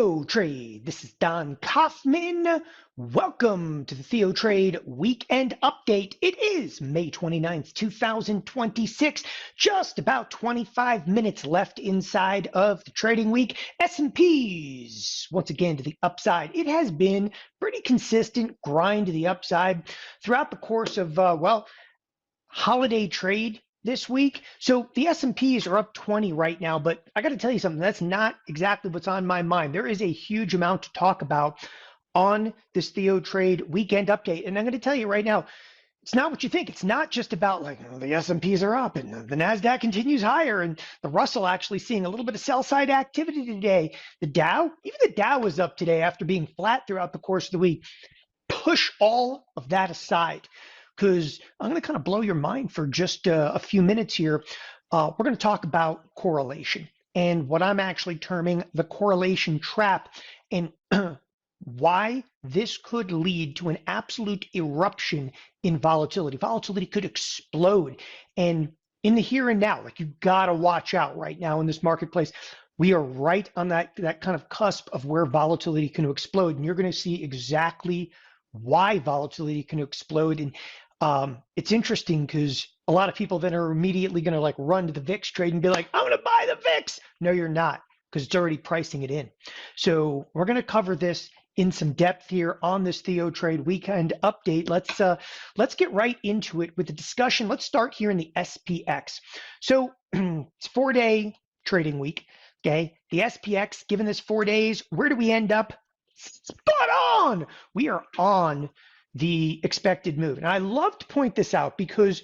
TheoTrade. This is Don Kaufman. Welcome to the TheoTrade Weekend Update. It is May 29th, 2026. Just about 25 minutes left inside of the trading week. S&Ps, once again, to the upside. It has been pretty consistent grind to the upside throughout the course of, holiday trade this week. So the S&Ps are up 20 right now, but I got to tell you something, that's not exactly what's on my mind. There is a huge amount to talk about on this TheoTrade weekend update. And I'm going to tell you right now, it's not what you think. It's not just about like the S&Ps are up and the NASDAQ continues higher and the Russell actually seeing a little bit of sell side activity today. The Dow, even the Dow was up today after being flat throughout the course of the week. Push all of that aside, because I'm going to kind of blow your mind for just a few minutes here. We're going to talk about correlation and what I'm actually terming the correlation trap and why this could lead to an absolute eruption in volatility. Volatility could explode. And in the here and now, like you got to watch out right now in this marketplace. We are right on that kind of cusp of where volatility can explode. And you're going to see exactly why volatility can explode. And it's interesting because a lot of people then are immediately going to like run to the VIX trade and be like, I'm going to buy the VIX. No, you're not, because it's already pricing it in. So we're going to cover this in some depth here on this TheoTrade weekend update. Let's get right into it with the discussion. Let's start here in the SPX. So it's 4-day trading week. Okay, the SPX, given this 4 days, where do we end up? Spot on. We are on the expected move. And I love to point this out because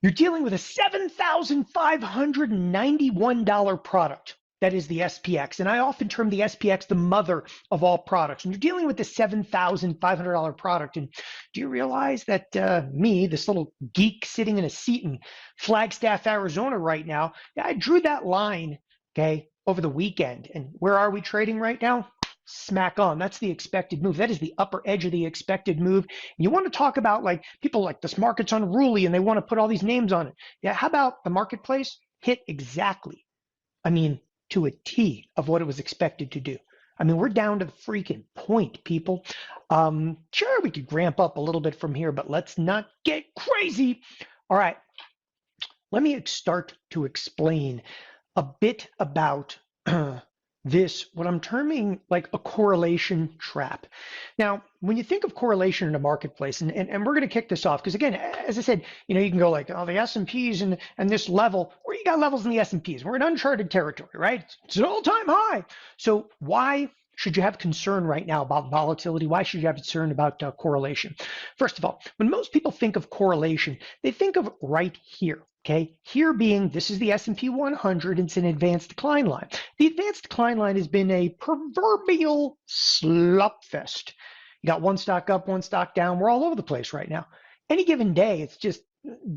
you're dealing with a $7,591 product. That is the SPX. And I often term the SPX the mother of all products. And you're dealing with the $7,500 product. And do you realize that me, this little geek sitting in a seat in Flagstaff, Arizona right now, I drew that line, okay, over the weekend. And where are we trading right now? Smack on. That's the expected move. That is the upper edge of the expected move. And you want to talk about like people like this market's unruly and they want to put all these names on it. Yeah, how about the marketplace hit exactly, to a T of what it was expected to do. We're down to the freaking point, people. Sure, we could ramp up a little bit from here, but let's not get crazy. All right, let me start to explain a bit about this, what I'm terming like a correlation trap. Now, when you think of correlation in a marketplace, and we're going to kick this off, because again, as I said, you can go like, oh, the S&Ps and this level, where you got levels in the S&Ps? We're in uncharted territory, right? It's an all-time high. So why should you have concern right now about volatility? Why should you have concern about correlation? First of all, when most people think of correlation, they think of right here. Okay, here being, this is the S&P 100, it's an advanced decline line. The advanced decline line has been a proverbial slop fest. You got one stock up, one stock down. We're all over the place right now. Any given day, it's just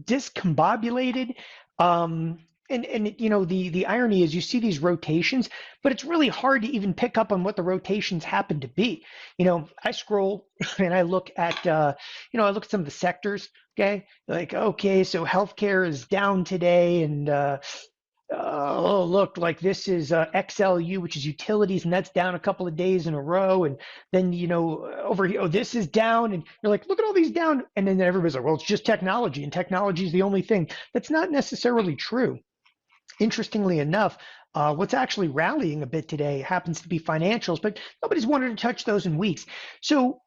discombobulated. The irony is you see these rotations, but it's really hard to even pick up on what the rotations happen to be. I scroll and I look at, I look at some of the sectors. Okay, like, okay, so healthcare is down today, and oh, look, like this is XLU, which is utilities, and that's down a couple of days in a row. And then, over here, oh, this is down, and you're like, look at all these down. And then everybody's like, well, it's just technology, and technology is the only thing. That's not necessarily true. Interestingly enough, what's actually rallying a bit today happens to be financials, but nobody's wanted to touch those in weeks. So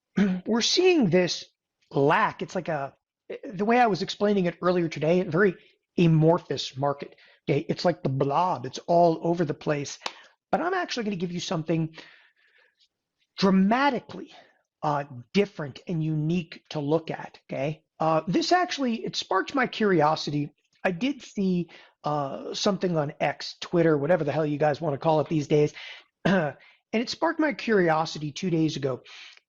we're seeing this lack. It's like the way I was explaining it earlier today, a very amorphous market. Okay, it's like the blob. It's all over the place. But I'm actually going to give you something dramatically different and unique to look at. Okay, this actually, it sparked my curiosity. I did see something on X, Twitter, whatever the hell you guys want to call it these days, and it sparked my curiosity 2 days ago.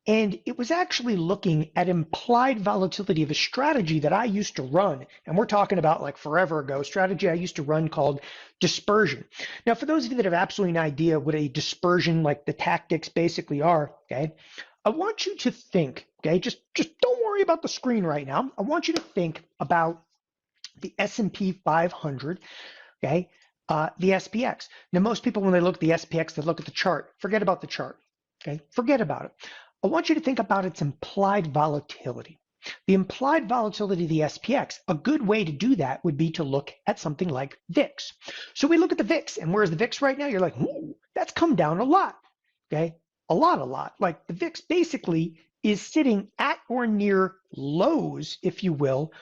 And it was actually looking at implied volatility of a strategy that I used to run. And we're talking about like forever ago, strategy I used to run called dispersion. Now, for those of you that have absolutely no idea what a dispersion, like the tactics basically are, okay, I want you to think, okay, just don't worry about the screen right now. I want you to think about the S&P 500, okay, the SPX. Now, most people, when they look at the SPX, they look at the chart. Forget about the chart. Okay, forget about it. I want you to think about its implied volatility. The implied volatility of the SPX, a good way to do that would be to look at something like VIX. So we look at the VIX, and where's the VIX right now? You're like, ooh, that's come down a lot. Okay, a lot. Like the VIX basically is sitting at or near lows, if you will,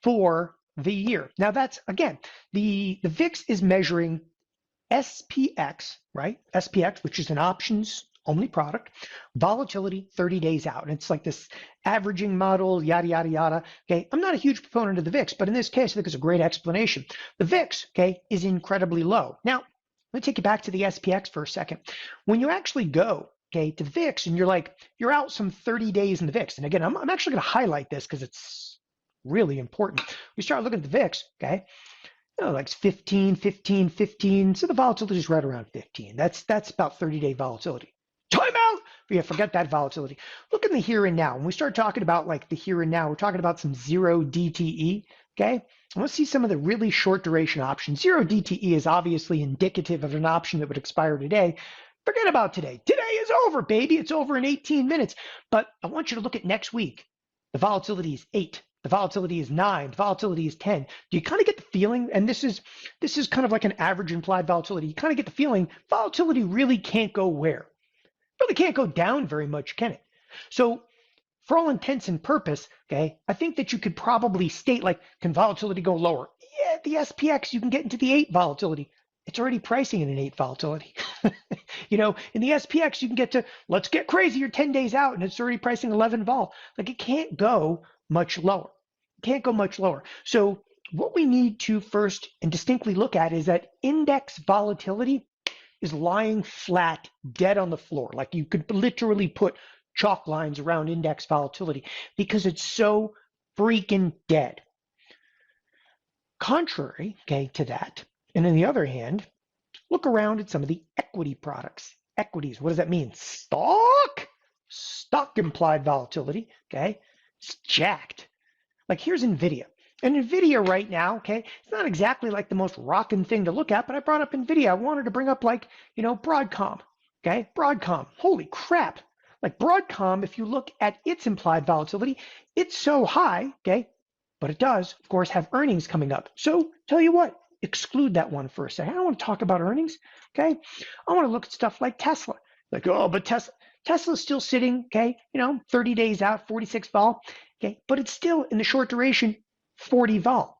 for the year. Now that's, again, the VIX is measuring SPX, right? SPX, which is an options only product, volatility 30 days out. And it's like this averaging model, yada, yada, yada. Okay, I'm not a huge proponent of the VIX, but in this case, I think it's a great explanation. The VIX, okay, is incredibly low. Now, let me take you back to the SPX for a second. When you actually go, okay, to the VIX and you're out some 30 days in the VIX. And again, I'm actually going to highlight this because it's really important. We start looking at the VIX, okay, like 15. So the volatility is right around 15. That's about 30-day volatility. Time out. Yeah, forget that volatility. Look in the here and now. When we start talking about like the here and now, we're talking about some 0 DTE. Okay. Let's see some of the really short duration options. 0 DTE is obviously indicative of an option that would expire today. Forget about today. Today is over, baby. It's over in 18 minutes. But I want you to look at next week. The volatility is 8. The volatility is 9. The volatility is 10. Do you kind of get the feeling, and this is kind of like an average implied volatility, you kind of get the feeling volatility really can't go where? Really can't go down very much, can it? So for all intents and purpose, okay, I think that you could probably state like, can volatility go lower? Yeah, the SPX, you can get into the 8 volatility. It's already pricing in an 8 volatility. In the SPX, you can get to, let's get crazy, you're 10 days out and it's already pricing 11 vol. Like it can't go much lower. Can't go much lower. So what we need to first and distinctly look at is that index volatility is lying flat, dead on the floor. Like you could literally put chalk lines around index volatility because it's so freaking dead. Contrary, okay, to that, and on the other hand, look around at some of the equity products. Equities, what does that mean? Stock implied volatility, okay? It's jacked. Like here's NVIDIA. And NVIDIA right now, okay, it's not exactly like the most rocking thing to look at, but I brought up NVIDIA. I wanted to bring up like, Broadcom, okay? Broadcom, holy crap. Like Broadcom, if you look at its implied volatility, it's so high, okay? But it does, of course, have earnings coming up. So tell you what, exclude that one for a second. I don't want to talk about earnings, okay? I want to look at stuff like Tesla. Like, oh, but Tesla's still sitting, okay, 30 days out, 46 vol, okay? But it's still in the short duration, 40 vol,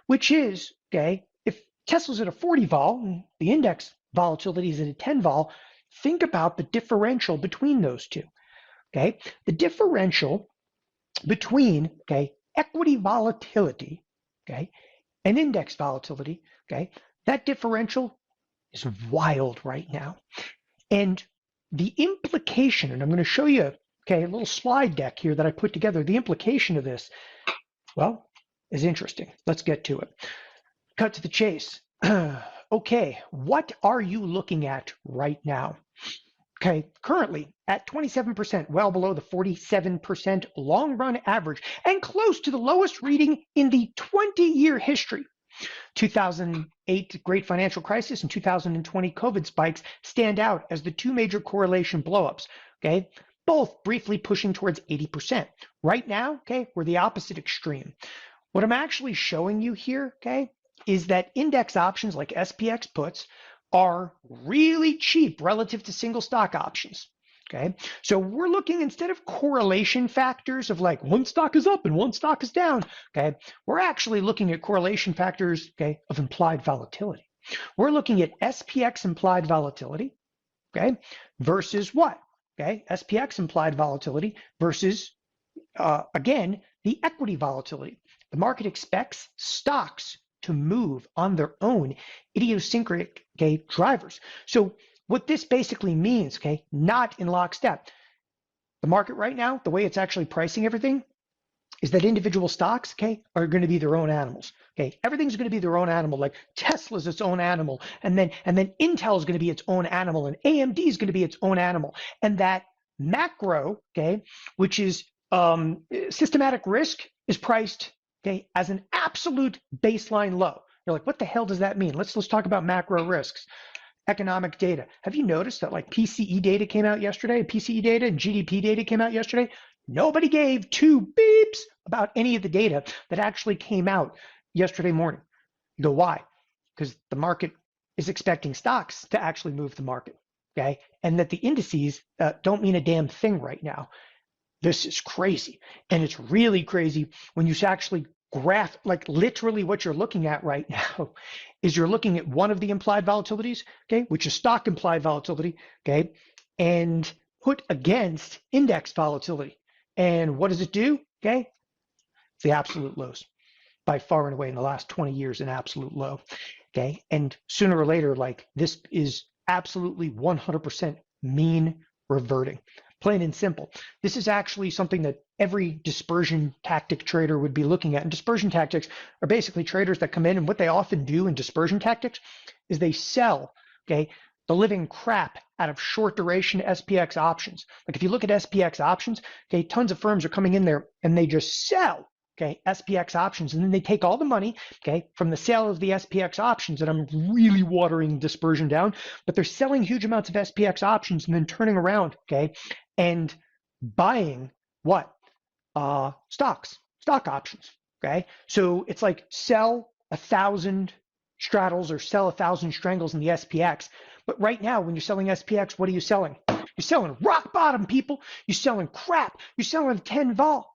which is, okay, if Tesla's at a 40 vol, and the index volatility is at a 10 vol, think about the differential between those two, okay? The differential between, okay, equity volatility, okay, and index volatility, okay, that differential is wild right now. And the implication, and I'm going to show you, okay, a little slide deck here that I put together, the implication of this, well, is interesting. Let's get to it. Cut to the chase. Okay, what are you looking at right now? Okay, currently at 27%, well below the 47% long run average and close to the lowest reading in the 20-year history. 2008 Great Financial Crisis and 2020 COVID spikes stand out as the two major correlation blowups, okay? Both briefly pushing towards 80%. Right now, okay, we're the opposite extreme. What I'm actually showing you here, okay, is that index options like SPX puts are really cheap relative to single stock options. Okay, so we're looking, instead of correlation factors of like one stock is up and one stock is down, okay, we're actually looking at correlation factors, okay, of implied volatility. We're looking at SPX implied volatility, okay, versus what? Okay, SPX implied volatility versus, again, the equity volatility. The market expects stocks to move on their own idiosyncratic, okay, drivers. So what this basically means, okay, not in lockstep. The market right now, the way it's actually pricing everything, is that individual stocks, okay, are going to be their own animals. Okay, everything's going to be their own animal. Like Tesla's its own animal, and then Intel is going to be its own animal, and AMD is going to be its own animal, and that macro, okay, which is systematic risk, is priced, okay, as an absolute baseline low. You're like, what the hell does that mean? Let's talk about macro risks. Economic data. Have you noticed that like PCE data came out yesterday? PCE data and GDP data came out yesterday. Nobody gave two beeps about any of the data that actually came out yesterday morning. You go, why? Because the market is expecting stocks to actually move the market, okay? And that the indices don't mean a damn thing right now. This is crazy. And it's really crazy when you actually graph, like literally what you're looking at right now is you're looking at one of the implied volatilities, okay, which is stock implied volatility, okay, and put against index volatility. And what does it do? Okay, it's the absolute lows by far and away in the last 20 years, an absolute low. Okay, and sooner or later, like this is absolutely 100% mean reverting. Plain and simple. This is actually something that every dispersion tactic trader would be looking at. And dispersion tactics are basically traders that come in, and what they often do in dispersion tactics is they sell, okay, the living crap out of short duration SPX options. Like if you look at SPX options, okay, tons of firms are coming in there and they just sell, okay, SPX options, and then they take all the money, okay, from the sale of the SPX options, and I'm really watering dispersion down, but they're selling huge amounts of SPX options and then turning around, okay, and buying what? Stock options, okay? So it's like sell 1,000 straddles or sell 1,000 strangles in the SPX. But right now, when you're selling SPX, what are you selling? You're selling rock bottom, people. You're selling crap. You're selling 10 vol.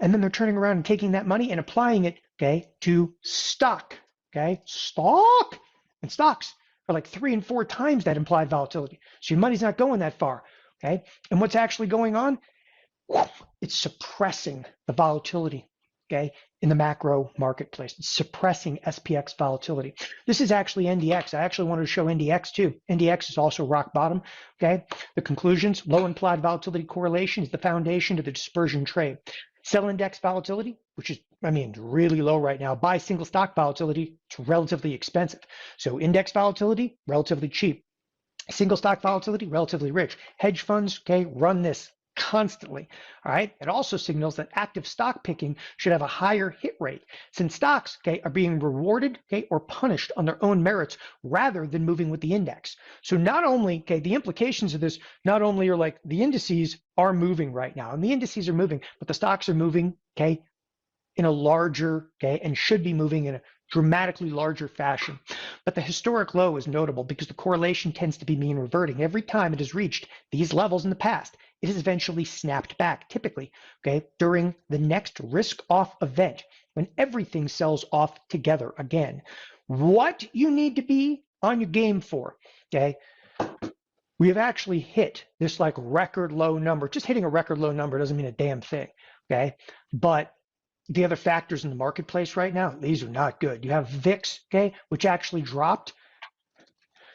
And then they're turning around and taking that money and applying it, okay, to stock, okay? Stock and stocks are like 3 and 4 times that implied volatility. So your money's not going that far, okay? And what's actually going on? It's suppressing the volatility, okay, in the macro marketplace. It's suppressing SPX volatility. This is actually NDX. I actually wanted to show NDX too. NDX is also rock bottom, okay? The conclusions, low implied volatility correlation is the foundation to the dispersion trade. Sell index volatility, which is, I mean, really low right now. Buy single stock volatility, it's relatively expensive. So index volatility, relatively cheap. Single stock volatility, relatively rich. Hedge funds, okay, run this constantly, all right? It also signals that active stock picking should have a higher hit rate since stocks, okay, are being rewarded, okay, or punished on their own merits rather than moving with the index. So not only, okay, the implications of this not only are like the indices are moving right now, and the indices are moving, but the stocks are moving, okay, in a larger, okay, and should be moving in a dramatically larger fashion. But the historic low is notable because the correlation tends to be mean reverting. Every time it has reached these levels in the past, it has eventually snapped back, typically, okay, during the next risk-off event when everything sells off together again. What you need to be on your game for, okay, we have actually hit this like record low number. Just hitting a record low number doesn't mean a damn thing, okay? But the other factors in the marketplace right now, these are not good. You have VIX, okay, which actually dropped.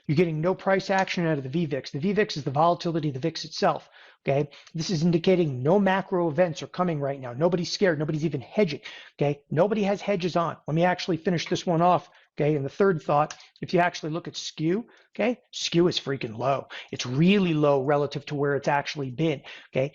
You're getting no price action out of the VVIX. The VVIX is the volatility of the VIX itself, okay? This is indicating no macro events are coming right now. Nobody's scared. Nobody's even hedging, okay? Nobody has hedges on. Let me actually finish this one off, okay? And the third thought, if you actually look at skew, okay, skew is freaking low. It's really low relative to where it's actually been, okay?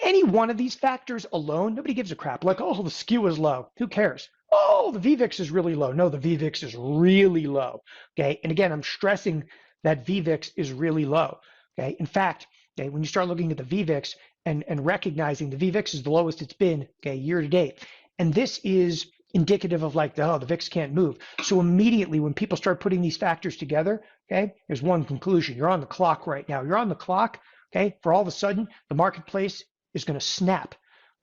Any one of these factors alone, nobody gives a crap. Like, oh, the skew is low. Who cares? Oh, the VVIX is really low. No, the VVIX is really low, okay? And again, I'm stressing that VVIX is really low, okay? In fact, okay, when you start looking at the VVIX and recognizing the VVIX is the lowest it's been, okay, year to date, and this is indicative of like, oh, the VIX can't move. So immediately when people start putting these factors together, okay, there's one conclusion. You're on the clock right now. You're on the clock, okay? For all of a sudden, the marketplace is going to snap.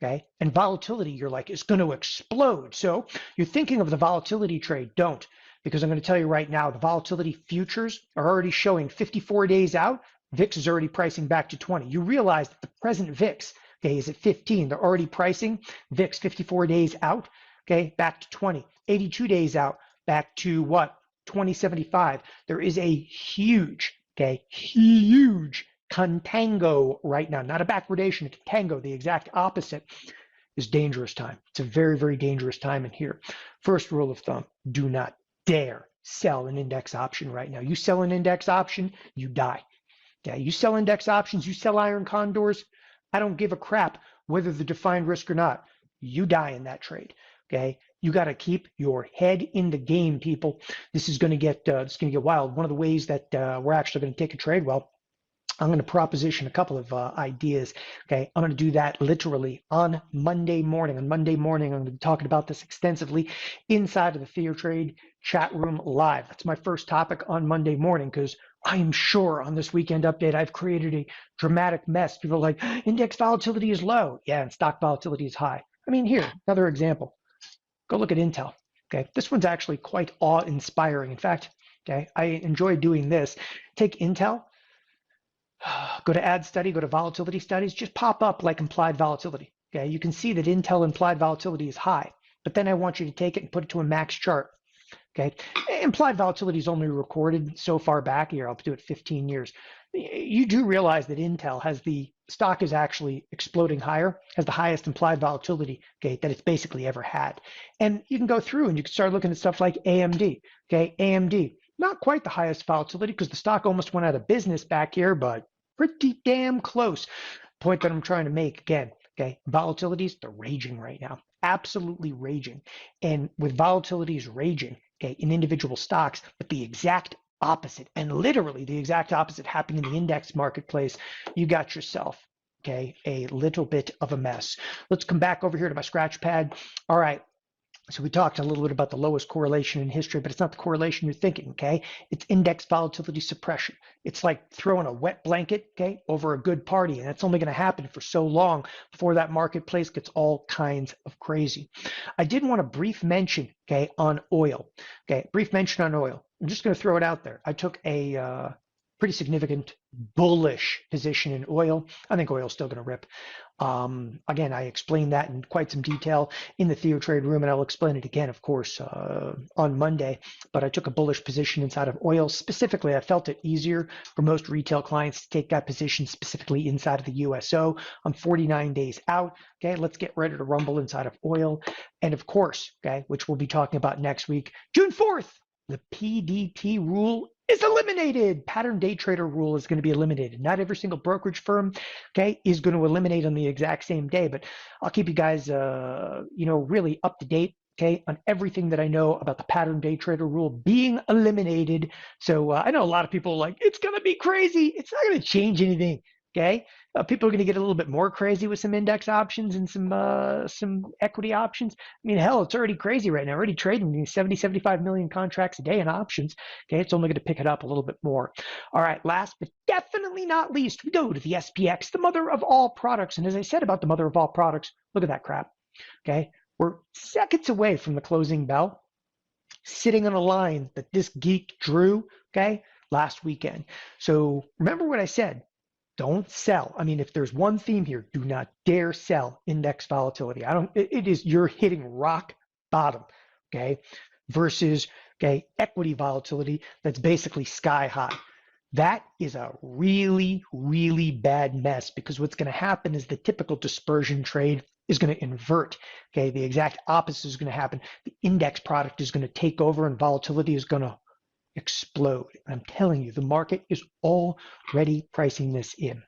Okay, and volatility, you're like, is going to explode. So you're thinking of the volatility trade. Don't, because I'm going to tell you right now, the volatility futures are already showing 54 days out. VIX is already pricing back to 20. You realize that the present VIX, okay, is at 15. They're already pricing VIX 54 days out, okay, back to 20. 82 days out, back to what? 2075. There is a huge, okay, huge contango right now, not a backwardation, a contango, the exact opposite is dangerous time. It's a very, very dangerous time in here. First rule of thumb, do not dare sell an index option right now. You sell an index option, you die. Yeah, you sell index options, you sell iron condors, I don't give a crap whether the defined risk or not. You die in that trade. Okay, you got to keep your head in the game, people. This is going to get wild. One of the ways that we're actually going to take a trade, well, I'm going to proposition a couple of ideas. Okay, I'm going to do that literally on Monday morning. On Monday morning, I'm going to be talking about this extensively inside of the TheoTrade chat room live. That's my first topic on Monday morning because I am sure on this weekend update I've created a dramatic mess. People are like, index volatility is low. Yeah, and stock volatility is high. I mean, here, another example. Go look at Intel. Okay, this one's actually quite awe-inspiring. In fact, okay, I enjoy doing this. Take Intel. Go to add study, go to volatility studies, just pop up like implied volatility. Okay, you can see that Intel implied volatility is high, but then I want you to take it and put it to a max chart. Okay, implied volatility is only recorded so far back here. I'll do it 15 years. You do realize that Intel has the stock is actually exploding higher, has the highest implied volatility, okay, that it's basically ever had. And you can go through and you can start looking at stuff like AMD. Okay, AMD, not quite the highest volatility because the stock almost went out of business back here, but pretty damn close. Point that I'm trying to make again. Okay, volatilities, they're raging right now, absolutely raging. And with volatilities raging, okay, in individual stocks, but the exact opposite, and literally the exact opposite happening in the index marketplace, you got yourself, okay, a little bit of a mess. Let's come back over here to my scratch pad. All right. So we talked a little bit about the lowest correlation in history, but it's not the correlation you're thinking, okay? It's index volatility suppression. It's like throwing a wet blanket, okay, over a good party, and it's only going to happen for so long before that marketplace gets all kinds of crazy. I did want a brief mention, okay, on oil. Okay, brief mention on oil. I'm just going to throw it out there. I took a pretty significant bullish position in oil. I think oil's still going to rip. Again, I explained that in quite some detail in the TheoTrade room, and I'll explain it again, of course, on Monday. But I took a bullish position inside of oil. Specifically, I felt it easier for most retail clients to take that position specifically inside of the USO. I'm 49 days out. Okay, let's get ready to rumble inside of oil. And of course, okay, which we'll be talking about next week, June 4th, the PDT rule is eliminated. Pattern day trader rule is going to be eliminated. Not every single brokerage firm, okay, is going to eliminate on the exact same day, but I'll keep you guys, really up to date, okay, on everything that I know about the pattern day trader rule being eliminated. So I know a lot of people are like, it's going to be crazy. It's not going to change anything, okay? People are going to get a little bit more crazy with some index options and some equity options. I mean, hell, it's already crazy right now. Already trading 70, 75 million contracts a day in options. Okay, it's only going to pick it up a little bit more. All right, last but definitely not least, we go to the SPX, the mother of all products. And as I said about the mother of all products, look at that crap. Okay, we're seconds away from the closing bell, sitting on a line that this geek drew, okay, last weekend. So remember what I said. Don't sell. I mean, if there's one theme here, do not dare sell index volatility. It is, you're hitting rock bottom, okay? Versus, okay, equity volatility that's basically sky high. That is a really, really bad mess because what's going to happen is the typical dispersion trade is going to invert, okay? The exact opposite is going to happen. The index product is going to take over and volatility is going to explode. I'm telling you, the market is already pricing this in.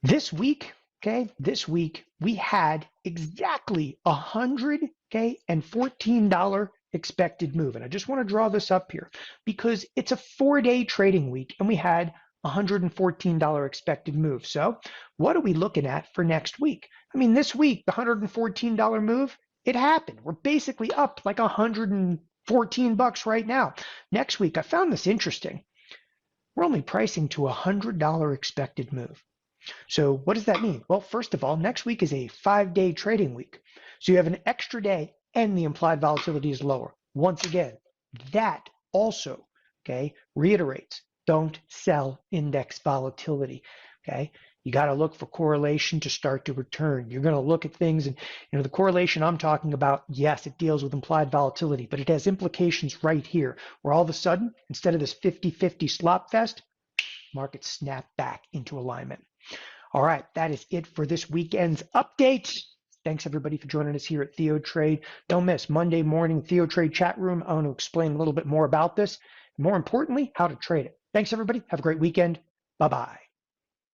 This week, okay, we had exactly $100, okay, and $14 expected move. And I just want to draw this up here because it's a 4-day trading week and we had $114 expected move. So what are we looking at for next week? I mean, this week, the $114 move, it happened. We're basically up like $114 right now. Next week, I found this interesting. We're only pricing to $100 expected move. So what does that mean? Well, first of all, next week is a 5-day trading week. So you have an extra day and the implied volatility is lower. Once again, that also, okay, reiterates, don't sell index volatility, okay? You got to look for correlation to start to return. You're going to look at things and, the correlation I'm talking about, yes, it deals with implied volatility, but it has implications right here where all of a sudden, instead of this 50-50 slop fest, markets snap back into alignment. All right, that is it for this weekend's update. Thanks everybody for joining us here at TheoTrade. Don't miss Monday morning TheoTrade chat room. I want to explain a little bit more about this. More importantly, how to trade it. Thanks everybody. Have a great weekend. Bye-bye.